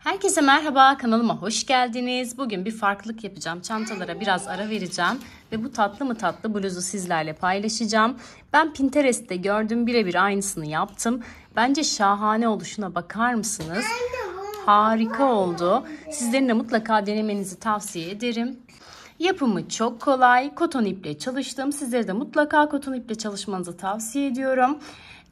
Herkese merhaba, kanalıma hoş geldiniz. Bugün bir farklılık yapacağım. Çantalara biraz ara vereceğim ve bu tatlı mı tatlı bluzu sizlerle paylaşacağım. Ben Pinterest'te gördüm, birebir aynısını yaptım. Bence şahane oluşuna bakar mısınız? Harika oldu. Sizlerin de mutlaka denemenizi tavsiye ederim. Yapımı çok kolay. Koton iple çalıştım. Sizlere de mutlaka koton iple çalışmanızı tavsiye ediyorum.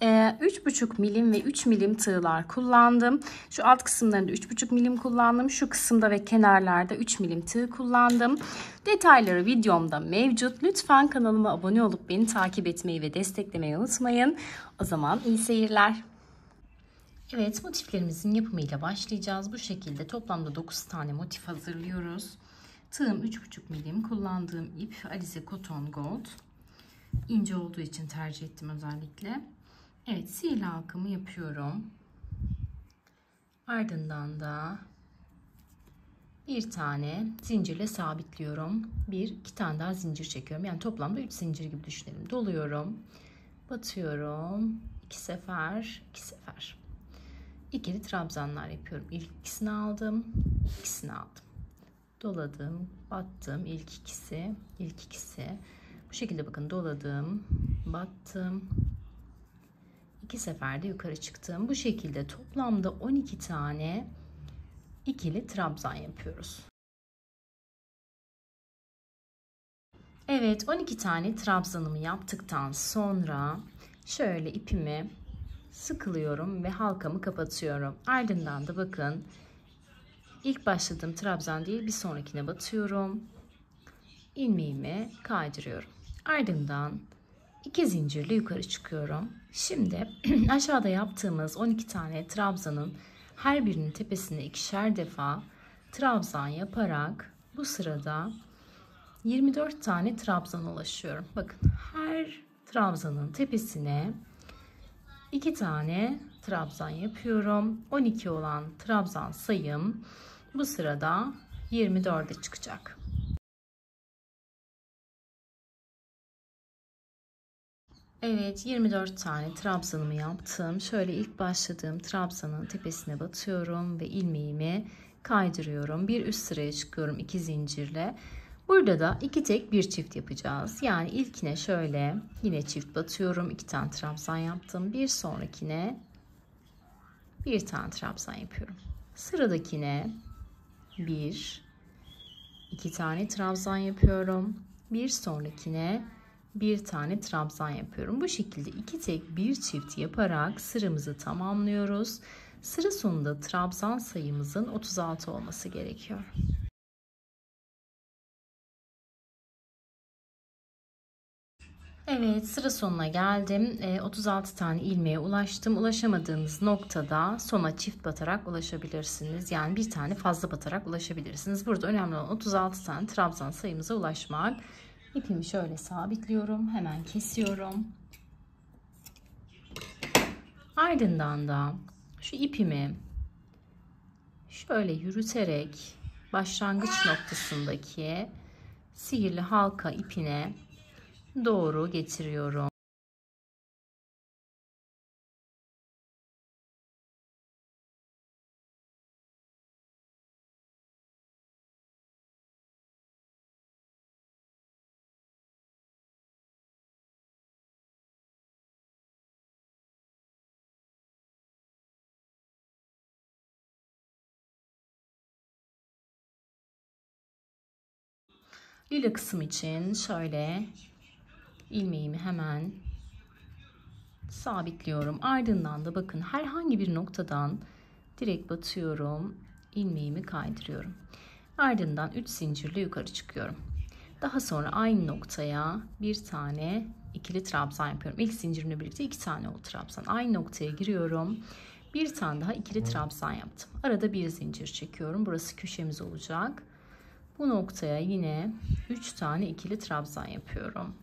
3,5 milim ve 3 milim tığlar kullandım. Şu alt kısımlarında 3,5 milim kullandım. Şu kısımda ve kenarlarda 3 milim tığ kullandım. Detayları videomda mevcut. Lütfen kanalıma abone olup beni takip etmeyi ve desteklemeyi unutmayın. O zaman iyi seyirler. Evet, motiflerimizin yapımıyla başlayacağız. Bu şekilde toplamda 9 tane motif hazırlıyoruz. Tığım 3,5 milim. Kullandığım ip Alize Cotton Gold. İnce olduğu için tercih ettim özellikle. Evet, sihirli halkamı yapıyorum. Ardından da bir tane zincirle sabitliyorum. İki tane daha zincir çekiyorum. Yani toplamda 3 zincir gibi düşünelim. Doluyorum. Batıyorum. 2 sefer, 2 sefer. İkili trabzanlar yapıyorum. İlk ikisini aldım. İkisini aldım. Doladım. Battım. İlk ikisi. İlk ikisi. Bu şekilde bakın doladım. Battım. 2 seferde yukarı çıktım. Bu şekilde toplamda 12 tane ikili trabzan yapıyoruz. Evet, 12 tane trabzanımı yaptıktan sonra şöyle ipimi sıkılıyorum ve halkamı kapatıyorum. Ardından da bakın ilk başladığım trabzan değil bir sonrakine batıyorum. İlmeğimi kaydırıyorum. Ardından 2 zincirle yukarı çıkıyorum. Şimdi aşağıda yaptığımız 12 tane trabzanın her birinin tepesine ikişer defa trabzan yaparak bu sırada 24 tane trabzan ulaşıyorum. Bakın her trabzanın tepesine 2 tane trabzan yapıyorum. 12 olan trabzan sayım bu sırada 24'e çıkacak. Evet, 24 tane trabzanımı yaptım. Şöyle ilk başladığım trabzanın tepesine batıyorum ve ilmeğimi kaydırıyorum. Bir üst sıraya çıkıyorum 2 zincirle. Burada da 2 tek 1 çift yapacağız. Yani ilkine şöyle yine çift batıyorum. 2 tane trabzan yaptım. Bir sonrakine bir tane trabzan yapıyorum. Sıradakine 2 tane trabzan yapıyorum. Bir sonrakine bir tane trabzan yapıyorum. Bu şekilde 2 tek 1 çift yaparak sıramızı tamamlıyoruz. Sıra sonunda trabzan sayımızın 36 olması gerekiyor. Evet, sıra sonuna geldim. 36 tane ilmeğe ulaştım. Ulaşamadığınız noktada sona çift batarak ulaşabilirsiniz. Yani bir tane fazla batarak ulaşabilirsiniz. Burada önemli olan 36 tane trabzan sayımıza ulaşmak. İpimi şöyle sabitliyorum. Hemen kesiyorum. Ardından da şu ipimi şöyle yürüterek başlangıç noktasındaki sihirli halka ipine doğru getiriyorum. Lila kısım için şöyle ilmeğimi hemen sabitliyorum. Ardından da bakın herhangi bir noktadan direkt batıyorum. İlmeğimi kaydırıyorum. Ardından 3 zincirle yukarı çıkıyorum. Daha sonra aynı noktaya bir tane ikili trabzan yapıyorum. İlk zincirimle birlikte 2 tane o trabzan. Aynı noktaya giriyorum. Bir tane daha ikili trabzan yaptım. Arada bir zincir çekiyorum. Burası köşemiz olacak. Bu noktaya yine 3 tane ikili trabzan yapıyorum.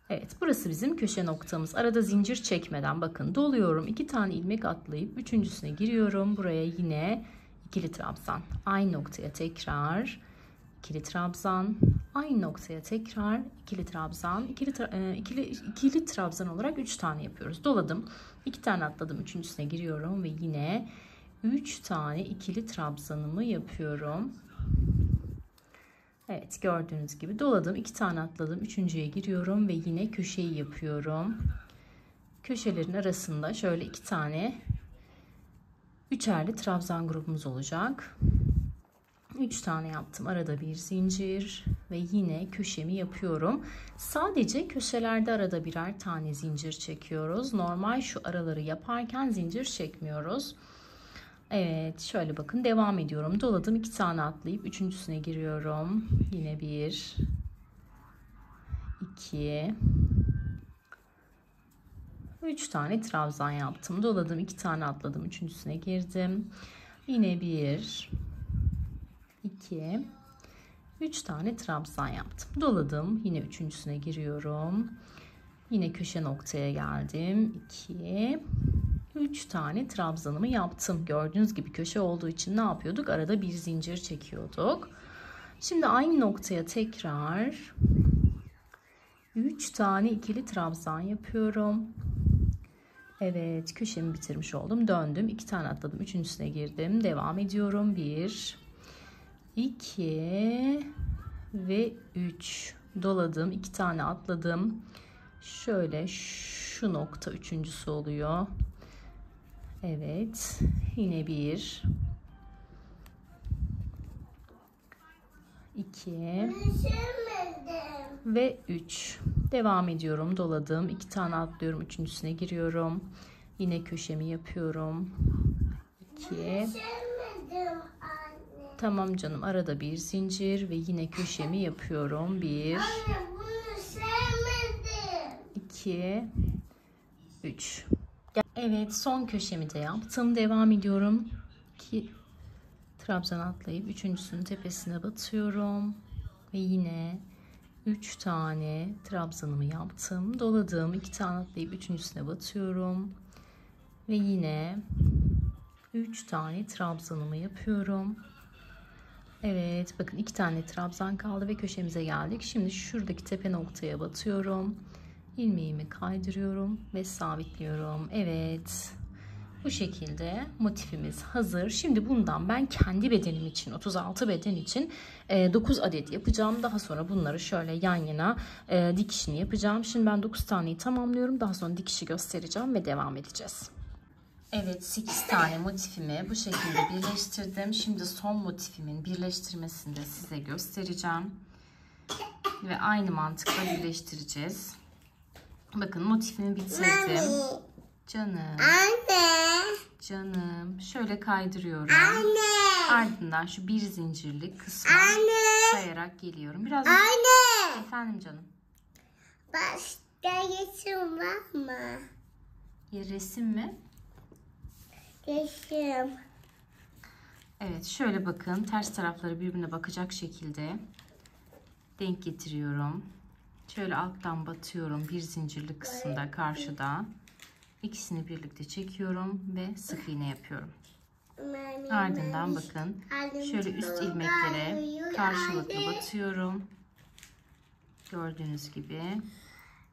Evet, burası bizim köşe noktamız. Arada zincir çekmeden bakın doluyorum. 2 tane ilmek atlayıp üçüncüsüne giriyorum. Buraya yine ikili trabzan. Aynı noktaya tekrar ikili trabzan. Aynı noktaya tekrar ikili trabzan. İkili trabzan olarak 3 tane yapıyoruz. Doladım. 2 tane atladım. Üçüncüsüne giriyorum ve yine 3 tane ikili trabzanımı yapıyorum. Evet, gördüğünüz gibi doladım, 2 tane atladım, üçüncüye giriyorum ve yine köşeyi yapıyorum. Köşelerin arasında şöyle 2 tane üçerli trabzan grubumuz olacak. 3 tane yaptım, arada bir zincir ve yine köşemi yapıyorum. Sadece köşelerde arada birer tane zincir çekiyoruz. Normal şu araları yaparken zincir çekmiyoruz. Evet, şöyle bakın, devam ediyorum. Doladım, 2 tane atlayıp üçüncüsüne giriyorum. Yine 1 2 3 tane trabzan yaptım. Doladım, 2 tane atladım, üçüncüsüne girdim. Yine 1 2 3 tane trabzan yaptım. Doladım, yine üçüncüsüne giriyorum. Yine köşe noktaya geldim. 2 3 tane trabzanımı yaptım. Gördüğünüz gibi köşe olduğu için ne yapıyorduk? Arada bir zincir çekiyorduk. Şimdi aynı noktaya tekrar 3 tane ikili trabzan yapıyorum. Evet, köşemi bitirmiş oldum. Döndüm, 2 tane atladım, üçüncüsüne girdim. Devam ediyorum. 1 2 ve 3 doladım, 2 tane atladım. Şöyle şu nokta üçüncüsü oluyor. Evet, yine 1 2 ve 3 devam ediyorum. Doladım, 2 tane atlıyorum, üçüncüsüne giriyorum. Yine köşemi yapıyorum. 2 Tamam canım, arada bir zincir ve yine köşemi yapıyorum. 1 2 3 Evet, son köşemi de yaptım. Devam ediyorum. 2 trabzan atlayıp üçüncüsünün tepesine batıyorum ve yine 3 tane trabzanımı yaptım. Doladım, 2 tane atlayıp üçüncüsüne batıyorum ve yine 3 tane trabzanımı yapıyorum. Evet, bakın 2 tane trabzan kaldı ve köşemize geldik. Şimdi şuradaki tepe noktaya batıyorum. İlmeğimi kaydırıyorum ve sabitliyorum. Evet, bu şekilde motifimiz hazır. Şimdi bundan ben kendi bedenim için, 36 beden için 9 adet yapacağım. Daha sonra bunları şöyle yan yana dikişini yapacağım. Şimdi ben 9 taneyi tamamlıyorum. Daha sonra dikişi göstereceğim ve devam edeceğiz. Evet, 8 tane motifimi bu şekilde birleştirdim. Şimdi son motifimin birleştirmesini de size göstereceğim. Ve aynı mantıkla birleştireceğiz. Bakın, motifimi bitirdim. Canım. Anne. Canım. Şöyle kaydırıyorum. Anne. Ardından şu bir zincirlik kısma kayarak geliyorum. Biraz Anne. Efendim canım. Başka resim var mı? Resim mi? Resim. Evet, şöyle bakın, ters tarafları birbirine bakacak şekilde denk getiriyorum. Şöyle alttan batıyorum, bir zincirli kısımda karşıda. İkisini birlikte çekiyorum ve sık iğne yapıyorum. Ardından bakın, şöyle üst ilmeklere karşılıklı batıyorum. Gördüğünüz gibi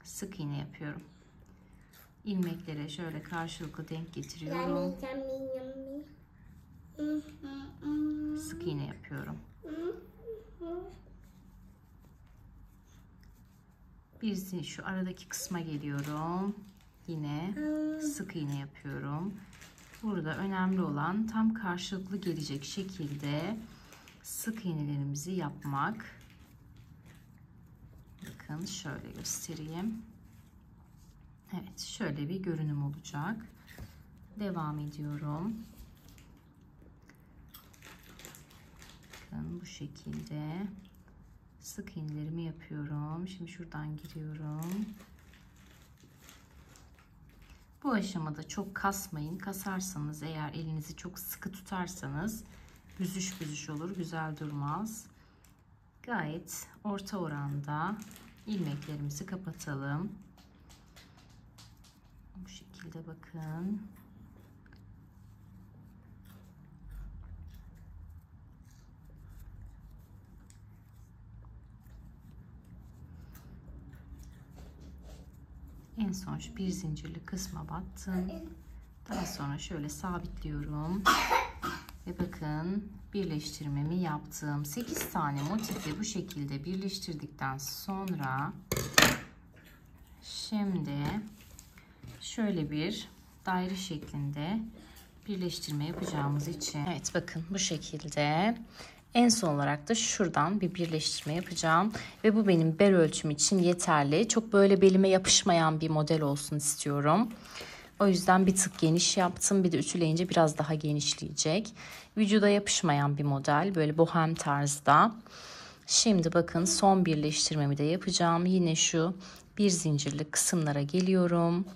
sık iğne yapıyorum. İlmeklere şöyle karşılıklı denk getiriyorum. Sık iğne yapıyorum. Şu aradaki kısma geliyorum. Yine sık iğne yapıyorum. Burada önemli olan tam karşılıklı gelecek şekilde sık iğnelerimizi yapmak. Bakın, şöyle göstereyim. Evet, şöyle bir görünüm olacak. Devam ediyorum. Bakın, bu şekilde sık iğnelerimi yapıyorum. Şimdi şuradan giriyorum. Bu aşamada çok kasmayın. Kasarsanız eğer, elinizi çok sıkı tutarsanız büzüş büzüş olur, güzel durmaz. Gayet orta oranda ilmeklerimizi kapatalım. Bu şekilde bakın. En son şu bir zincirli kısma battım. Daha sonra şöyle sabitliyorum. Ve bakın birleştirmemi yaptım. 8 tane motifi bu şekilde birleştirdikten sonra şimdi şöyle bir daire şeklinde birleştirme yapacağımız için. Evet bakın bu şekilde. En son olarak da şuradan bir birleştirme yapacağım. Ve bu benim bel ölçüm için yeterli. Çok böyle belime yapışmayan bir model olsun istiyorum. O yüzden bir tık geniş yaptım. Bir de ütüleyince biraz daha genişleyecek. Vücuda yapışmayan bir model. Böyle bohem tarzda. Şimdi bakın son birleştirmemi de yapacağım. Yine şu bir zincirli kısımlara geliyorum.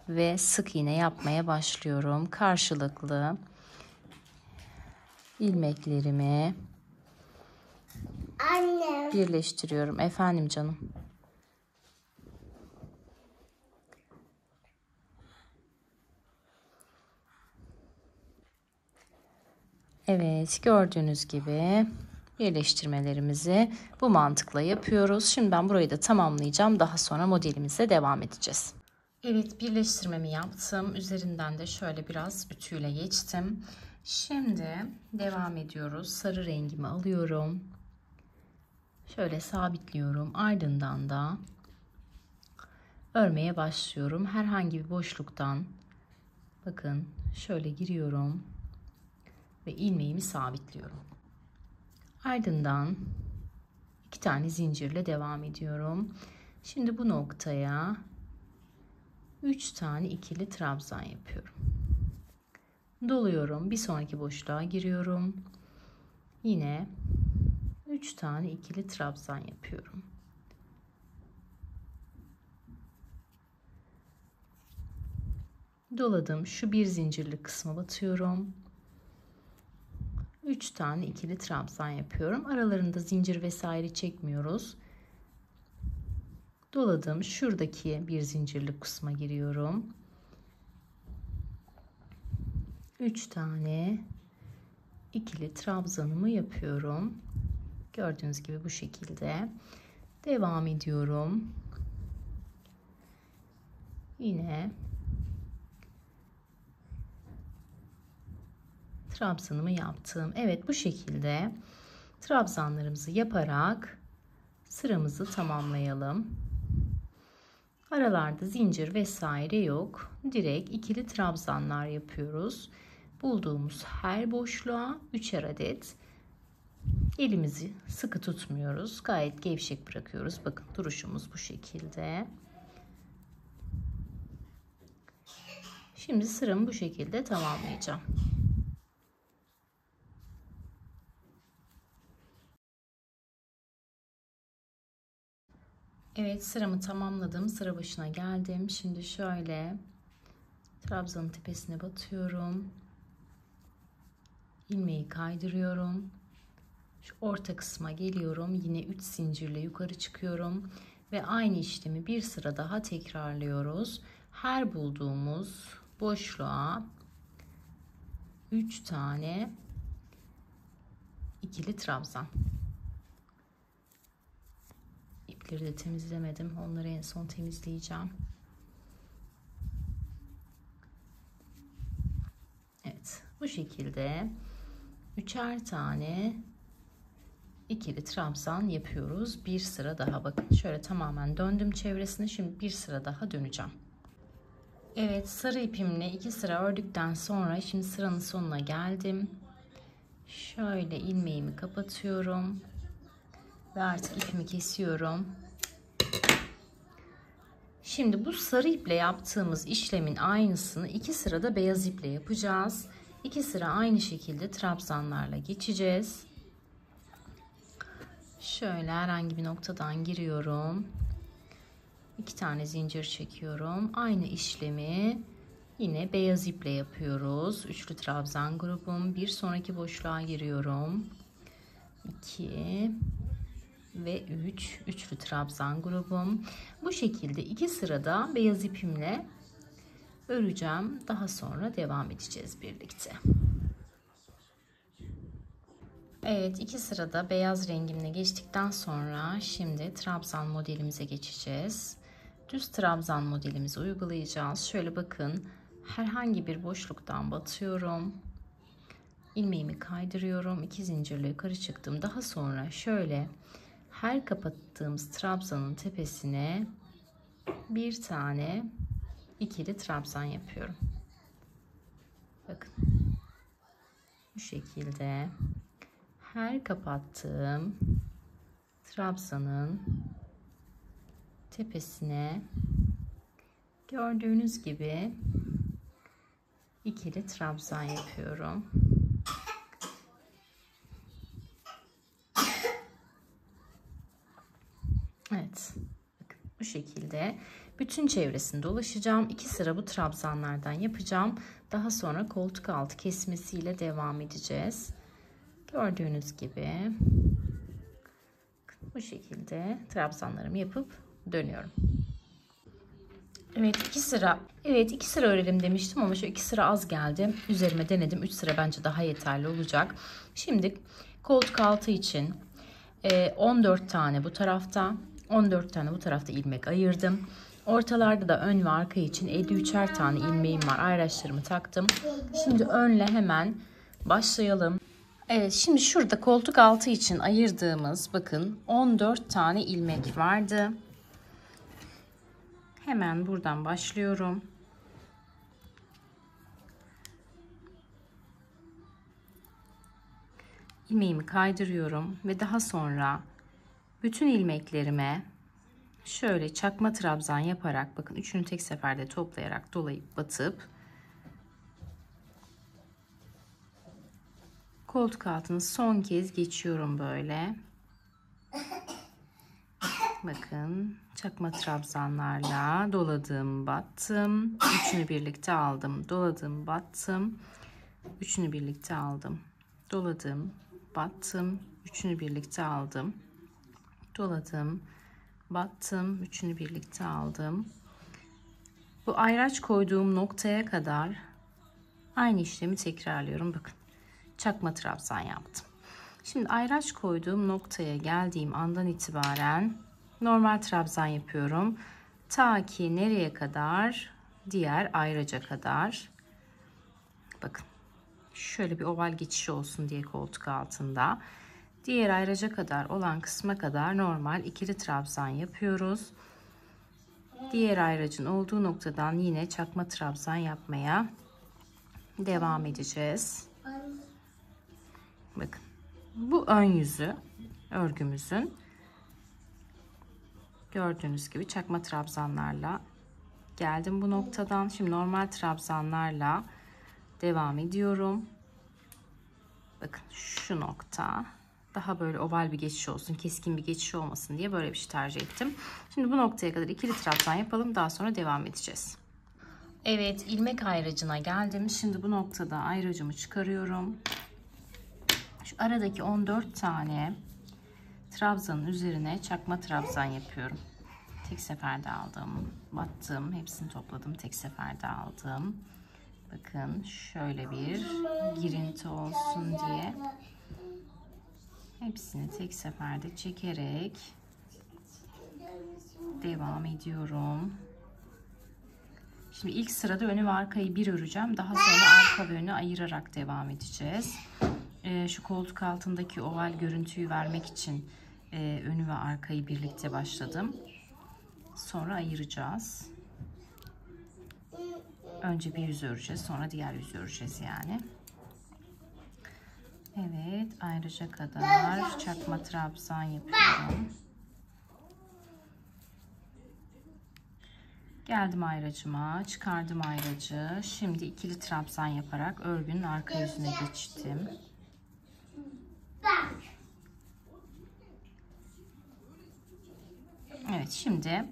Ve sık iğne yapmaya başlıyorum. Karşılıklı ilmeklerimi Anne. birleştiriyorum. Efendim canım. Evet, gördüğünüz gibi birleştirmelerimizi bu mantıkla yapıyoruz. Şimdi ben burayı da tamamlayacağım. Daha sonra modelimize devam edeceğiz. Evet, birleştirmemi yaptım. Üzerinden de şöyle biraz ütüyle geçtim. Şimdi devam ediyoruz. Sarı rengimi alıyorum. Şöyle sabitliyorum. Ardından da örmeye başlıyorum. Herhangi bir boşluktan bakın şöyle giriyorum ve ilmeğimi sabitliyorum. Ardından 2 tane zincirle devam ediyorum. Şimdi bu noktaya 3 tane ikili trabzan yapıyorum. Doluyorum. Bir sonraki boşluğa giriyorum. Yine 3 tane ikili trabzan yapıyorum. Doladım. Şu bir zincirli kısma batıyorum. 3 tane ikili trabzan yapıyorum. Aralarında zincir vesaire çekmiyoruz. Doladım. Şuradaki bir zincirli kısma giriyorum. 3 tane ikili trabzanımı yapıyorum. Gördüğünüz gibi bu şekilde devam ediyorum. Yine trabzanımı yaptım. Evet bu şekilde trabzanlarımızı yaparak sıramızı tamamlayalım. Aralarda zincir vesaire yok. Direkt ikili trabzanlar yapıyoruz. Bulduğumuz her boşluğa 3'er adet. Elimizi sıkı tutmuyoruz. Gayet gevşek bırakıyoruz. Bakın duruşumuz bu şekilde. Şimdi sıramı bu şekilde tamamlayacağım. Evet sıramı tamamladım. Sıra başına geldim. Şimdi şöyle trabzanın tepesine batıyorum. İlmeği kaydırıyorum. Şu orta kısma geliyorum. Yine 3 zincirle yukarı çıkıyorum. Ve aynı işlemi bir sıra daha tekrarlıyoruz. Her bulduğumuz boşluğa 3 tane ikili trabzan. İpleri de temizlemedim. Onları en son temizleyeceğim. Evet, bu şekilde 3'er tane ikili trabzan yapıyoruz. Bir sıra daha bakın. Şöyle tamamen döndüm çevresine. Şimdi bir sıra daha döneceğim. Evet, sarı ipimle 2 sıra ördükten sonra şimdi sıranın sonuna geldim. Şöyle ilmeğimi kapatıyorum. Ve artık ipimi kesiyorum. Şimdi bu sarı iple yaptığımız işlemin aynısını 2 sırada beyaz iple yapacağız. 2 sıra aynı şekilde trabzanlarla geçeceğiz. Şöyle herhangi bir noktadan giriyorum. 2 tane zincir çekiyorum. Aynı işlemi yine beyaz iple yapıyoruz. Üçlü trabzan grubum. Bir sonraki boşluğa giriyorum. 2 ve 3 üçlü trabzan grubum. Bu şekilde 2 sırada beyaz ipimle öreceğim. Daha sonra devam edeceğiz birlikte. Evet, 2 sırada beyaz rengimle geçtikten sonra şimdi trabzan modelimize geçeceğiz. Düz trabzan modelimizi uygulayacağız. Şöyle bakın, herhangi bir boşluktan batıyorum. İlmeğimi kaydırıyorum. 2 zincirle yukarı çıktım. Daha sonra şöyle her kapattığımız trabzanın tepesine bir tane ikili trabzan yapıyorum. Bakın. Bu şekilde her kapattığım trabzanın tepesine gördüğünüz gibi ikili trabzan yapıyorum. Evet. Bakın, bu şekilde bütün çevresini dolaşacağım. 2 sıra bu trabzanlardan yapacağım. Daha sonra koltuk altı kesmesiyle devam edeceğiz. Gördüğünüz gibi bu şekilde trabzanlarımı yapıp dönüyorum. Evet, 2 sıra. Evet, 2 sıra örelim demiştim ama şu 2 sıra az geldi. Üzerime denedim. 3 sıra bence daha yeterli olacak. Şimdi koltuk altı için 14 tane bu tarafta, 14 tane bu tarafta ilmek ayırdım. Ortalarda da ön ve arka için 53'er tane ilmeğim var. Ayraçlarımı taktım. Şimdi önle hemen başlayalım. Evet, şimdi şurada koltuk altı için ayırdığımız bakın 14 tane ilmek vardı. Hemen buradan başlıyorum. İlmeğimi kaydırıyorum ve daha sonra bütün ilmeklerime şöyle çakma trabzan yaparak bakın üçünü tek seferde toplayarak dolayıp batıp koltuk altını son kez geçiyorum böyle. Bakın çakma trabzanlarla doladım, battım, üçünü birlikte aldım, doladım, battım, üçünü birlikte aldım, doladım, battım, üçünü birlikte aldım, doladım, battım, üçünü birlikte aldım. Bu ayraç koyduğum noktaya kadar aynı işlemi tekrarlıyorum. Bakın çakma trabzan yaptım. Şimdi ayraç koyduğum noktaya geldiğim andan itibaren normal trabzan yapıyorum. Ta ki nereye kadar? Diğer ayraca kadar. Bakın şöyle bir oval geçiş olsun diye koltuk altında. Diğer ayraca kadar olan kısma kadar normal ikili trabzan yapıyoruz. Diğer ayracın olduğu noktadan yine çakma trabzan yapmaya devam edeceğiz. Bakın bu ön yüzü örgümüzün. Gördüğünüz gibi çakma trabzanlarla geldim bu noktadan. Şimdi normal trabzanlarla devam ediyorum. Bakın şu nokta. Daha böyle oval bir geçiş olsun, keskin bir geçiş olmasın diye böyle bir şey tercih ettim. Şimdi bu noktaya kadar ikili trabzan yapalım. Daha sonra devam edeceğiz. Evet, ilmek ayracına geldim. Şimdi bu noktada ayracımı çıkarıyorum. Şu aradaki 14 tane trabzanın üzerine çakma trabzan yapıyorum. Tek seferde aldım, battım, hepsini topladım, tek seferde aldım. Bakın şöyle bir girinti olsun diye hepsini tek seferde çekerek devam ediyorum. Şimdi ilk sırada önü ve arkayı bir öreceğim. Daha sonra arka ve önü ayırarak devam edeceğiz. Şu koltuk altındaki oval görüntüyü vermek için önü ve arkayı birlikte başladım. Sonra ayıracağız. Önce bir yüz öreceğiz, sonra diğer yüz öreceğiz yani. Evet, ayrıca kadar çakma trabzan yapıyorum. Geldim ayracıma, çıkardım ayracı. Şimdi ikili trabzan yaparak örgünün arka yüzüne geçtim. Evet, şimdi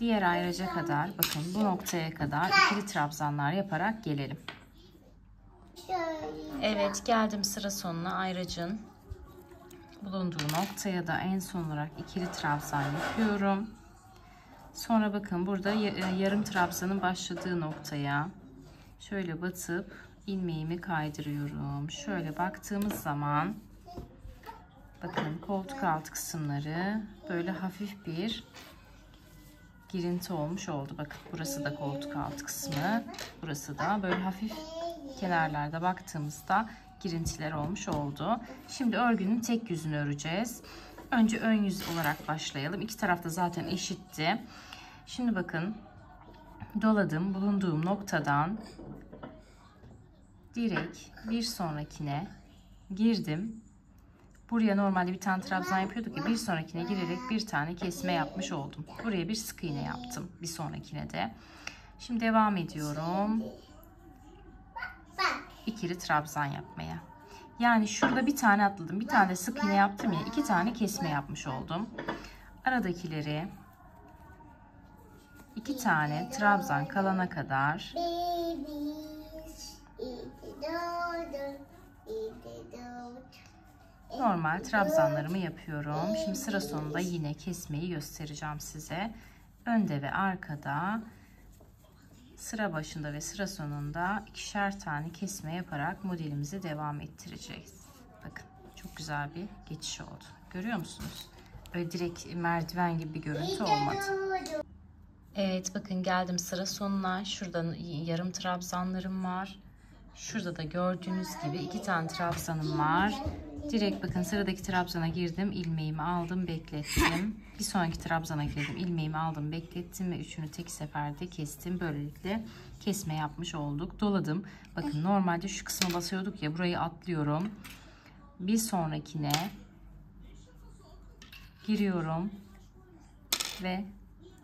diğer ayraca kadar bakın bu noktaya kadar ikili trabzanlar yaparak gelelim. Evet, geldim sıra sonuna. Ayracın bulunduğu noktaya da en son olarak ikili trabzan yapıyorum. Sonra bakın burada yarım trabzanın başladığı noktaya şöyle batıp ilmeğimi kaydırıyorum. Şöyle baktığımız zaman bakın koltuk altı kısımları böyle hafif bir girinti olmuş oldu. Bakın burası da koltuk altı kısmı. Burası da böyle hafif kenarlarda baktığımızda girintiler olmuş oldu. Şimdi örgünün tek yüzünü öreceğiz. Önce ön yüz olarak başlayalım. İki tarafta zaten eşitti. Şimdi bakın doladım. Bulunduğum noktadan direkt bir sonrakine girdim. Buraya normalde bir tane trabzan yapıyorduk ya, bir sonrakine girerek bir tane kesme yapmış oldum. Buraya bir sık iğne yaptım bir sonrakine de. Şimdi devam ediyorum. İkili trabzan yapmaya. Yani şurada bir tane atladım, bir tane sık iğne yaptım ya, iki tane kesme yapmış oldum. Aradakileri iki tane trabzan kalana kadar normal trabzanlarımı yapıyorum. Şimdi sıra sonunda yine kesmeyi göstereceğim size. Önde ve arkada, sıra başında ve sıra sonunda ikişer tane kesme yaparak modelimizi devam ettireceğiz. Bakın çok güzel bir geçiş oldu. Görüyor musunuz? Öyle direkt merdiven gibi bir görüntü olmadı. Evet, bakın geldim sıra sonuna. Şurada yarım trabzanlarım var. Şurada da gördüğünüz gibi iki tane trabzanım var. Direkt bakın sıradaki trabzana girdim, ilmeğimi aldım, beklettim. Bir sonraki trabzana girdim, ilmeğimi aldım, beklettim ve üçünü tek seferde kestim. Böylelikle kesme yapmış olduk. Doladım. Bakın normalde şu kısma basıyorduk ya, burayı atlıyorum. Bir sonrakine giriyorum ve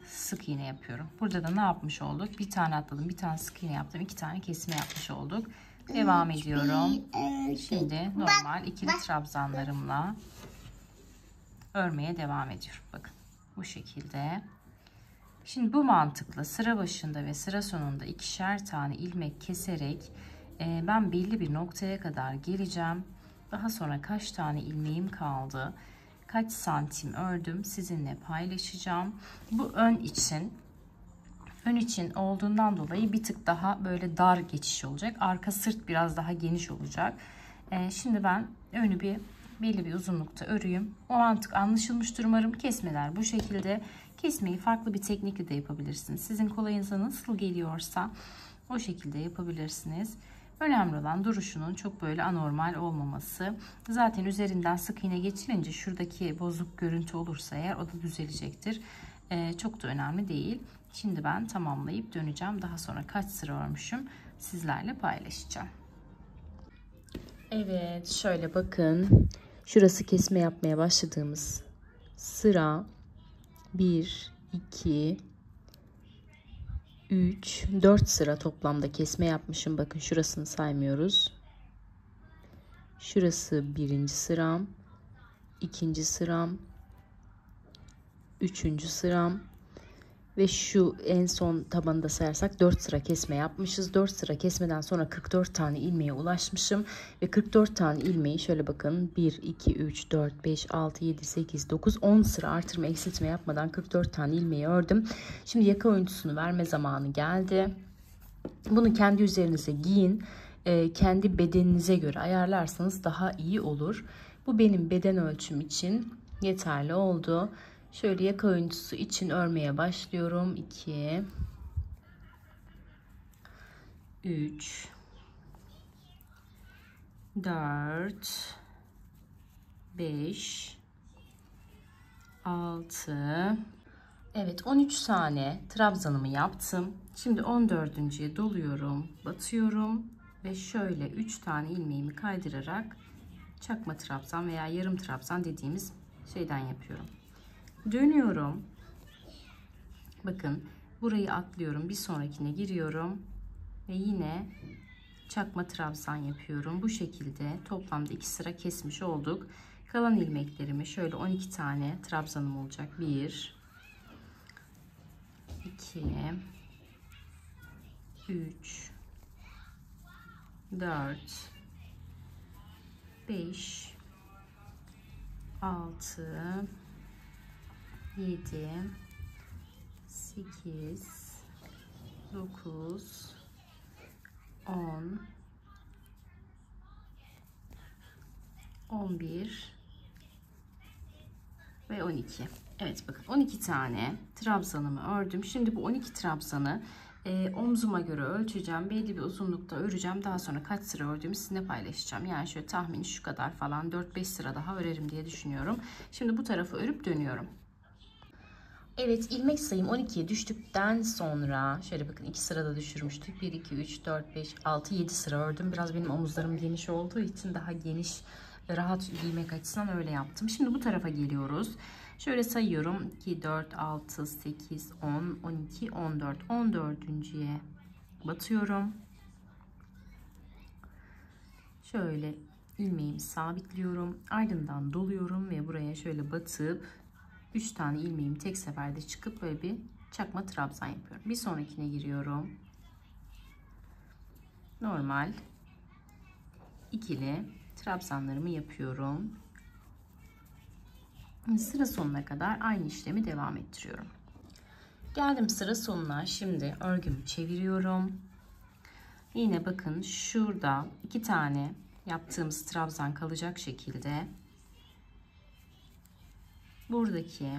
sık iğne yapıyorum. Burada da ne yapmış olduk? Bir tane atladım, bir tane sık iğne yaptım, iki tane kesme yapmış olduk. Devam ediyorum. Şimdi normal ikili trabzanlarımla örmeye devam ediyorum. Bakın bu şekilde. Şimdi bu mantıkla sıra başında ve sıra sonunda ikişer tane ilmek keserek ben belli bir noktaya kadar geleceğim. Daha sonra kaç tane ilmeğim kaldı, kaç santim ördüm sizinle paylaşacağım. Bu ön için. Ön için olduğundan dolayı bir tık daha böyle dar geçiş olacak. Arka sırt biraz daha geniş olacak. Şimdi ben önü belli bir uzunlukta öreyim. O mantık anlaşılmıştır umarım. Kesmeler bu şekilde. Kesmeyi farklı bir teknikle de yapabilirsiniz. Sizin kolayınıza nasıl geliyorsa o şekilde yapabilirsiniz. Önemli olan duruşunun çok böyle anormal olmaması. Zaten üzerinden sık iğne geçilince şuradaki bozuk görüntü olursa eğer o da düzelecektir. Çok da önemli değil. Şimdi ben tamamlayıp döneceğim. Daha sonra kaç sıra örmüşüm sizlerle paylaşacağım. Evet, şöyle bakın. Şurası kesme yapmaya başladığımız sıra. 1, 2, 3, 4 sıra toplamda kesme yapmışım. Bakın şurasını saymıyoruz. Şurası birinci sıram, ikinci sıram, üçüncü sıram. Ve şu en son tabanı da sayarsak 4 sıra kesme yapmışız. 4 sıra kesmeden sonra 44 tane ilmeğe ulaşmışım. Ve 44 tane ilmeği şöyle bakın 1, 2, 3, 4, 5, 6, 7, 8, 9, 10 sıra artırma eksiltme yapmadan 44 tane ilmeği ördüm. Şimdi yaka örüntüsünü verme zamanı geldi. Bunu kendi üzerinize giyin. Kendi bedeninize göre ayarlarsanız daha iyi olur. Bu benim beden ölçüm için yeterli oldu. Şöyle yaka örüntüsü için örmeye başlıyorum. 2, 3, 4, 5, 6. Evet, 13 tane trabzanımı yaptım. Şimdi 14.'ye doluyorum, batıyorum ve şöyle 3 tane ilmeğimi kaydırarak çakma trabzan veya yarım trabzan dediğimiz şeyden yapıyorum. Dönüyorum. Bakın burayı atlıyorum, bir sonrakine giriyorum ve yine çakma trabzan yapıyorum. Bu şekilde toplamda 2 sıra kesmiş olduk. Kalan ilmeklerimi şöyle 12 tane trabzanım olacak. 1, 2, 3, 4, 5, 6, 7, 8, 9, 10, 11 ve 12. Evet bakın 12 tane trabzanımı ördüm. Şimdi bu 12 trabzanı omzuma göre ölçeceğim. Belli bir uzunlukta öreceğim. Daha sonra kaç sıra ördüğümü sizinle paylaşacağım. Yani şöyle tahmini şu kadar falan 4-5 sıra daha örerim diye düşünüyorum. Şimdi bu tarafı örüp dönüyorum. Evet, ilmek sayım 12'ye düştükten sonra şöyle bakın 2 sırada düşürmüştük. 1, 2, 3, 4, 5, 6, 7 sıra ördüm. Biraz benim omuzlarım geniş olduğu için daha geniş ve rahat giymek açısından öyle yaptım. Şimdi bu tarafa geliyoruz. Şöyle sayıyorum. 2, 4, 6, 8, 10, 12, 14. 14.'ye batıyorum. Şöyle ilmeğimi sabitliyorum. Ardından doluyorum ve buraya şöyle batıp 3 tane ilmeğimi tek seferde çıkıp böyle bir çakma trabzan yapıyorum. Bir sonrakine giriyorum. Normal ikili trabzanlarımı yapıyorum. Sıra sonuna kadar aynı işlemi devam ettiriyorum. Geldim sıra sonuna. Şimdi örgümü çeviriyorum. Yine bakın şurada 2 tane yaptığımız trabzan kalacak şekilde buradaki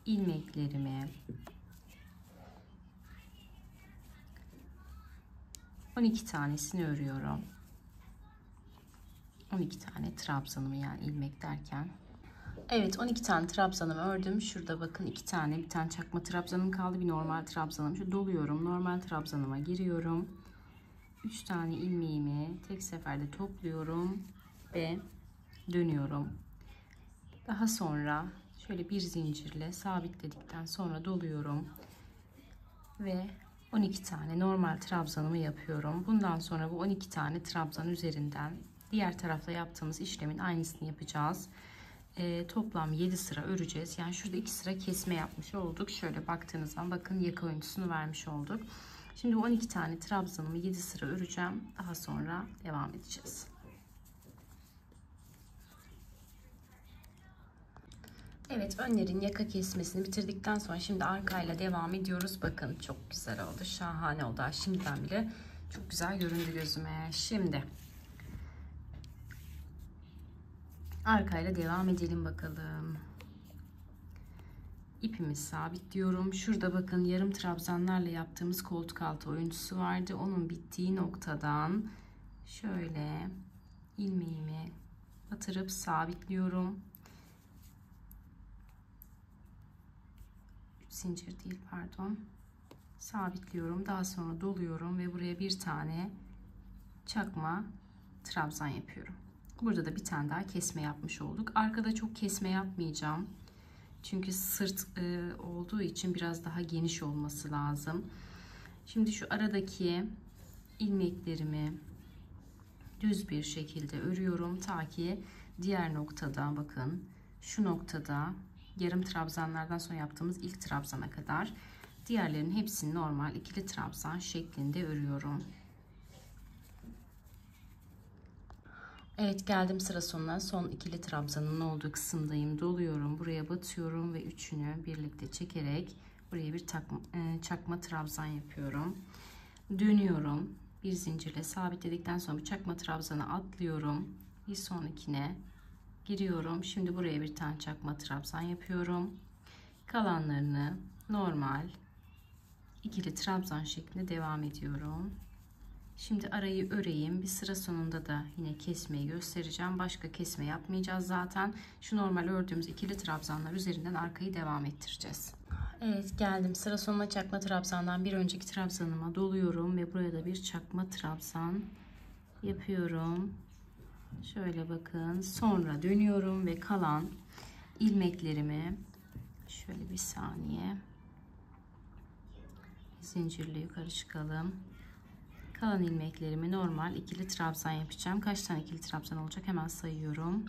ilmeklerimi 12 tanesini örüyorum. 12 tane trabzanımı, yani ilmek derken. Evet, 12 tane trabzanımı ördüm. Şurada bakın 2 tane, bir tane çakma trabzanım kaldı, bir normal trabzanım. Şu doluyorum. Normal trabzanıma giriyorum. 3 tane ilmeğimi tek seferde topluyorum ve dönüyorum. Daha sonra şöyle bir zincirle sabitledikten sonra doluyorum ve 12 tane normal trabzanımı yapıyorum. Bundan sonra bu 12 tane trabzan üzerinden diğer tarafta yaptığımız işlemin aynısını yapacağız. Toplam 7 sıra öreceğiz. Yani şurada 2 sıra kesme yapmış olduk. Şöyle baktığınız zaman bakın yaka örüntüsünü vermiş olduk. Şimdi 12 tane trabzanımı 7 sıra öreceğim. Daha sonra devam edeceğiz. Evet, önlerin yaka kesmesini bitirdikten sonra şimdi arkayla devam ediyoruz. Bakın çok güzel oldu. Şahane oldu. Şimdiden bile çok güzel göründü gözüme. Şimdi arkayla devam edelim bakalım. İpimi sabitliyorum. Şurada bakın yarım trabzanlarla yaptığımız koltuk altı oyuntusu vardı. Onun bittiği noktadan şöyle ilmeğimi batırıp sabitliyorum. Zincir değil, pardon. Sabitliyorum. Daha sonra doluyorum ve buraya bir tane çakma trabzan yapıyorum. Burada da bir tane daha kesme yapmış olduk. Arkada çok kesme yapmayacağım. Çünkü sırt olduğu için biraz daha geniş olması lazım. Şimdi şu aradaki ilmeklerimi düz bir şekilde örüyorum. Ta ki diğer noktada, bakın şu noktada yarım trabzanlardan sonra yaptığımız ilk trabzana kadar diğerlerinin hepsini normal ikili trabzan şeklinde örüyorum. Evet, geldim sıra sonuna. Son ikili trabzanın olduğu kısımdayım. Doluyorum. Buraya batıyorum ve üçünü birlikte çekerek buraya bir çakma trabzan yapıyorum. Dönüyorum. Bir zincirle sabitledikten sonra bir çakma trabzanı atlıyorum. Bir sonrakine giriyorum. Şimdi buraya bir tane çakma trabzan yapıyorum. Kalanlarını normal ikili trabzan şeklinde devam ediyorum. Şimdi arayı öreyim. Bir sıra sonunda da yine kesmeyi göstereceğim. Başka kesme yapmayacağız zaten. Şu normal ördüğümüz ikili trabzanlar üzerinden arkayı devam ettireceğiz. Evet, geldim sıra sonuna. Çakma trabzandan bir önceki trabzanıma doluyorum ve buraya da bir çakma trabzan yapıyorum. Şöyle bakın. Sonra dönüyorum ve kalan ilmeklerimi şöyle bir saniye zincirle yukarı çıkalım. Kalan ilmeklerimi normal ikili trabzan yapacağım. Kaç tane ikili trabzan olacak hemen sayıyorum.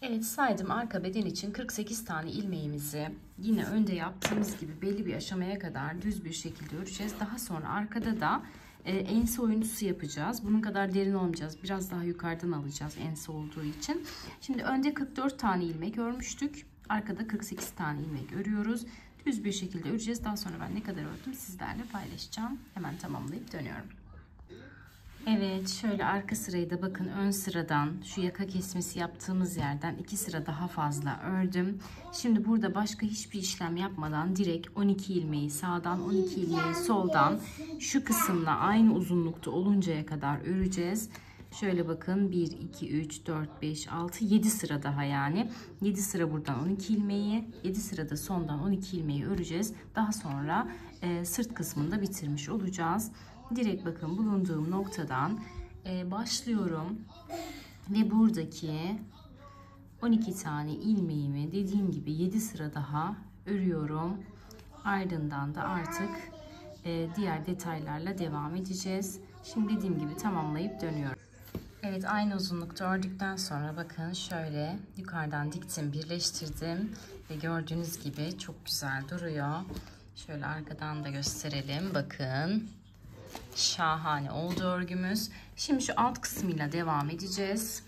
Evet, saydım. Arka beden için 48 tane ilmeğimizi yine önde yaptığımız gibi belli bir aşamaya kadar düz bir şekilde öreceğiz. Daha sonra arkada da ense oyuntusu yapacağız. Bunun kadar derin olmayacağız. Biraz daha yukarıdan alacağız ense olduğu için. Şimdi önde 44 tane ilmek örmüştük. Arkada 48 tane ilmek örüyoruz. Düz bir şekilde öreceğiz. Daha sonra ben ne kadar ördüm sizlerle paylaşacağım. Hemen tamamlayıp dönüyorum. Evet, şöyle arka sırayı da bakın ön sıradan şu yaka kesmesi yaptığımız yerden 2 sıra daha fazla ördüm. Şimdi burada başka hiçbir işlem yapmadan direkt 12 ilmeği sağdan 12 ilmeği soldan şu kısımla aynı uzunlukta oluncaya kadar öreceğiz. Şöyle bakın 1, 2, 3, 4, 5, 6, 7 sıra daha yani. 7 sıra buradan 12 ilmeği, 7 sırada sondan 12 ilmeği öreceğiz. Daha sonra sırt kısmını da bitirmiş olacağız. Direkt bakın bulunduğum noktadan başlıyorum ve buradaki 12 tane ilmeğimi dediğim gibi 7 sıra daha örüyorum. Ardından da artık diğer detaylarla devam edeceğiz. Şimdi dediğim gibi tamamlayıp dönüyorum. Evet, aynı uzunlukta ördükten sonra bakın şöyle yukarıdan diktim, birleştirdim ve gördüğünüz gibi çok güzel duruyor. Şöyle arkadan da gösterelim. Bakın. Şahane oldu örgümüz. Şimdi şu alt kısmıyla devam edeceğiz.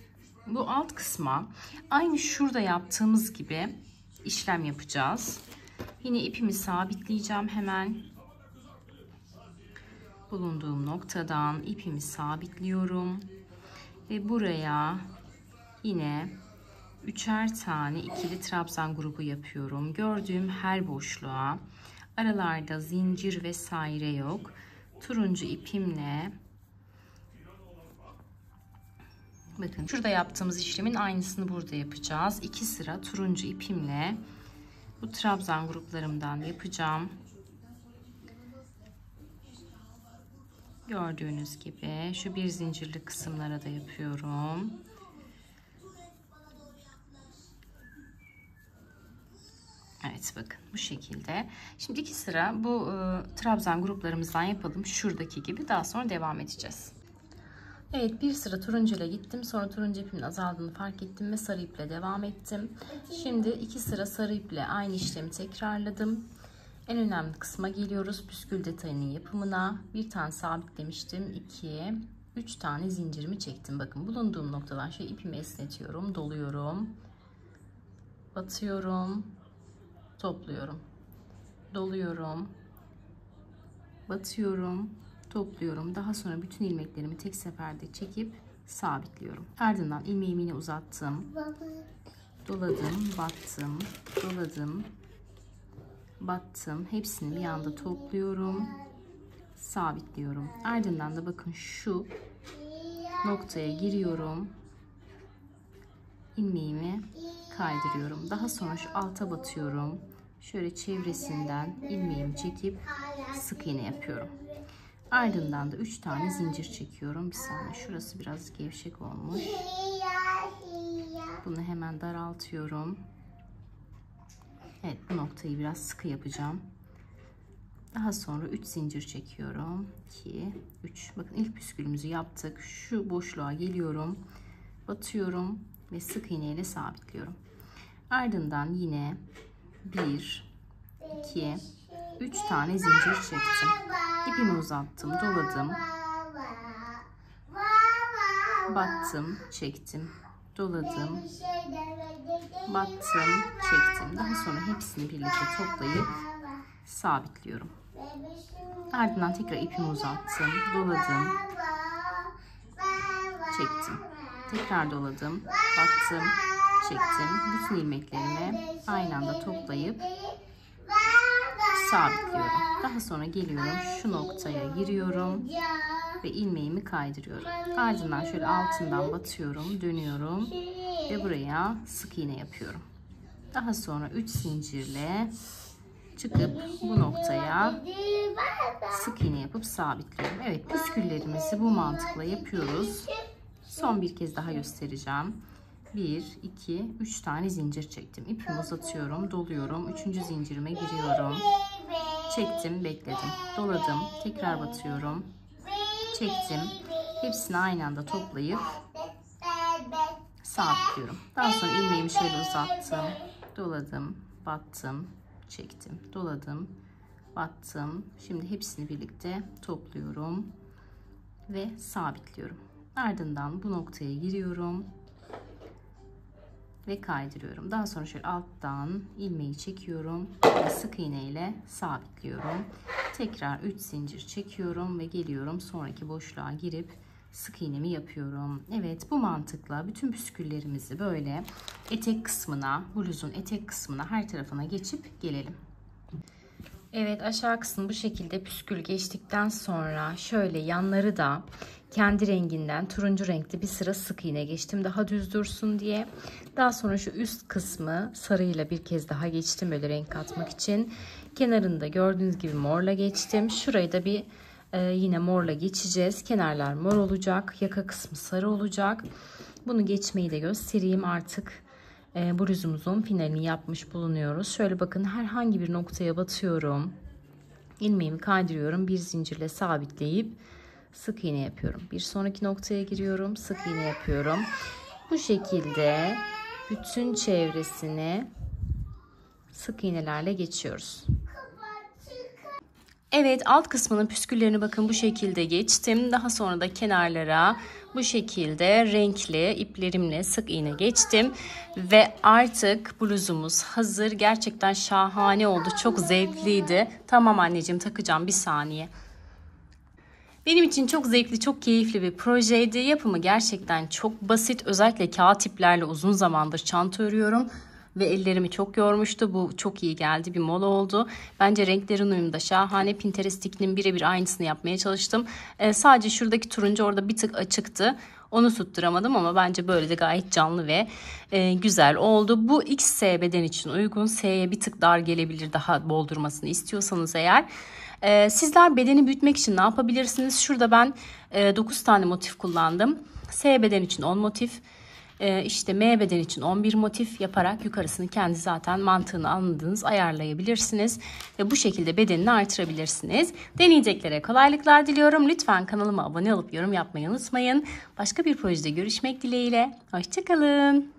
Bu alt kısma aynı şurada yaptığımız gibi işlem yapacağız. Yine ipimi sabitleyeceğim hemen. Bulunduğum noktadan ipimi sabitliyorum. Ve buraya yine 3'er tane ikili trabzan grubu yapıyorum. Gördüğüm her boşluğa, aralarda zincir vesaire yok. Turuncu ipimle bakın şurada yaptığımız işlemin aynısını burada yapacağız. 2 sıra turuncu ipimle bu trabzan gruplarımdan yapacağım. Gördüğünüz gibi şu bir zincirli kısımlara da yapıyorum. Evet, bakın bu şekilde. Şimdi 2 sıra bu trabzan gruplarımızdan yapalım. Şuradaki gibi daha sonra devam edeceğiz. Evet, bir sıra turuncu ile gittim. Sonra turuncu ipimin azaldığını fark ettim ve sarı iple devam ettim. Şimdi 2 sıra sarı iple aynı işlemi tekrarladım. En önemli kısma geliyoruz. Püskül detayının yapımına. Bir tane sabitlemiştim. 2, 3 tane zincirimi çektim. Bakın bulunduğum noktadan şöyle ipimi esnetiyorum. Doluyorum. Batıyorum. Topluyorum. Doluyorum. Batıyorum. Topluyorum. Daha sonra bütün ilmeklerimi tek seferde çekip sabitliyorum. Ardından ilmeğimi yine uzattım. Doladım. Battım. Doladım. Battım. Hepsini bir anda topluyorum. Sabitliyorum. Ardından da bakın şu noktaya giriyorum. İlmeğimi kaydırıyorum. Daha sonra şu alta batıyorum. Şöyle çevresinden ilmeğimi çekip sık iğne yapıyorum. Ardından da 3 tane zincir çekiyorum. Bir saniye, şurası biraz gevşek olmuş. Bunu hemen daraltıyorum. Evet, bu noktayı biraz sıkı yapacağım. Daha sonra 3 zincir çekiyorum. 2, 3. Bakın ilk püskülümüzü yaptık. Şu boşluğa geliyorum. Batıyorum ve sık iğne ile sabitliyorum. Ardından yine 1, 2, 3 tane zincir çektim. İpimi uzattım, doladım. Battım, çektim, doladım. Battım, çektim. Daha sonra hepsini birlikte toplayıp sabitliyorum. Ardından tekrar ipimi uzattım, doladım, çektim. Tekrar doladım, battım, çektim. Bütün ilmeklerimi aynı anda toplayıp sabitliyorum. Daha sonra geliyorum, şu noktaya giriyorum ve ilmeğimi kaydırıyorum. Ardından şöyle altından batıyorum, dönüyorum ve buraya sık iğne yapıyorum. Daha sonra 3 zincirle çıkıp bu noktaya sık iğne yapıp sabitliyorum. Evet, püsküllerimizi bu mantıkla yapıyoruz. Son bir kez daha göstereceğim. 1, 2, 3 tane zincir çektim. İpimi uzatıyorum, doluyorum. 3. zincirime giriyorum. Çektim, bekledim. Doladım, tekrar batıyorum. Çektim. Hepsini aynı anda toplayıp sabitliyorum. Daha sonra ilmeğimi şöyle uzattım. Doladım, battım, çektim. Doladım, battım. Şimdi hepsini birlikte topluyorum ve sabitliyorum. Ardından bu noktaya giriyorum ve kaydırıyorum. Daha sonra şöyle alttan ilmeği çekiyorum ve sık iğne ile sabitliyorum. Tekrar 3 zincir çekiyorum ve geliyorum, sonraki boşluğa girip sık iğnemi yapıyorum. Evet, bu mantıkla bütün püsküllerimizi böyle etek kısmına, bluzun etek kısmına, her tarafına geçip gelelim. Evet, aşağı kısmı bu şekilde püskül geçtikten sonra şöyle yanları da kendi renginden turuncu renkli bir sıra sık iğne geçtim, daha düz dursun diye. Daha sonra şu üst kısmı sarıyla bir kez daha geçtim böyle renk katmak için. Kenarında gördüğünüz gibi morla geçtim. Şurayı da bir yine morla geçeceğiz. Kenarlar mor olacak, yaka kısmı sarı olacak. Bunu geçmeyi de göstereyim artık. Bluzumuzun finalini yapmış bulunuyoruz. Şöyle bakın, herhangi bir noktaya batıyorum. İlmeğimi kaydırıyorum. Bir zincirle sabitleyip sık iğne yapıyorum. Bir sonraki noktaya giriyorum. Sık iğne yapıyorum. Bu şekilde bütün çevresini sık iğnelerle geçiyoruz. Evet, alt kısmının püsküllerini bakın bu şekilde geçtim. Daha sonra da kenarlara bu şekilde renkli iplerimle sık iğne geçtim. Ve artık bluzumuz hazır. Gerçekten şahane oldu. Çok zevkliydi. Tamam anneciğim, takacağım, bir saniye. Benim için çok zevkli, çok keyifli bir projeydi. Yapımı gerçekten çok basit. Özellikle kağıt iplerle uzun zamandır çanta örüyorum. Ve ellerimi çok yormuştu. Bu çok iyi geldi. Bir mola oldu. Bence renklerin uyumu da şahane. Pinterest'in birebir aynısını yapmaya çalıştım. Sadece şuradaki turuncu orada bir tık açıktı. Onu tutturamadım ama bence böyle de gayet canlı ve güzel oldu. Bu XS beden için uygun. S'ye bir tık dar gelebilir, daha bol durmasını istiyorsanız eğer. Sizler bedeni büyütmek için ne yapabilirsiniz? Şurada ben 9 tane motif kullandım. S beden için 10 motif. İşte M beden için 11 motif yaparak yukarısını kendi zaten mantığını anladığınız ayarlayabilirsiniz. Ve bu şekilde bedenini artırabilirsiniz. Deneyeceklere kolaylıklar diliyorum. Lütfen kanalıma abone olup yorum yapmayı unutmayın. Başka bir projede görüşmek dileğiyle. Hoşça kalın.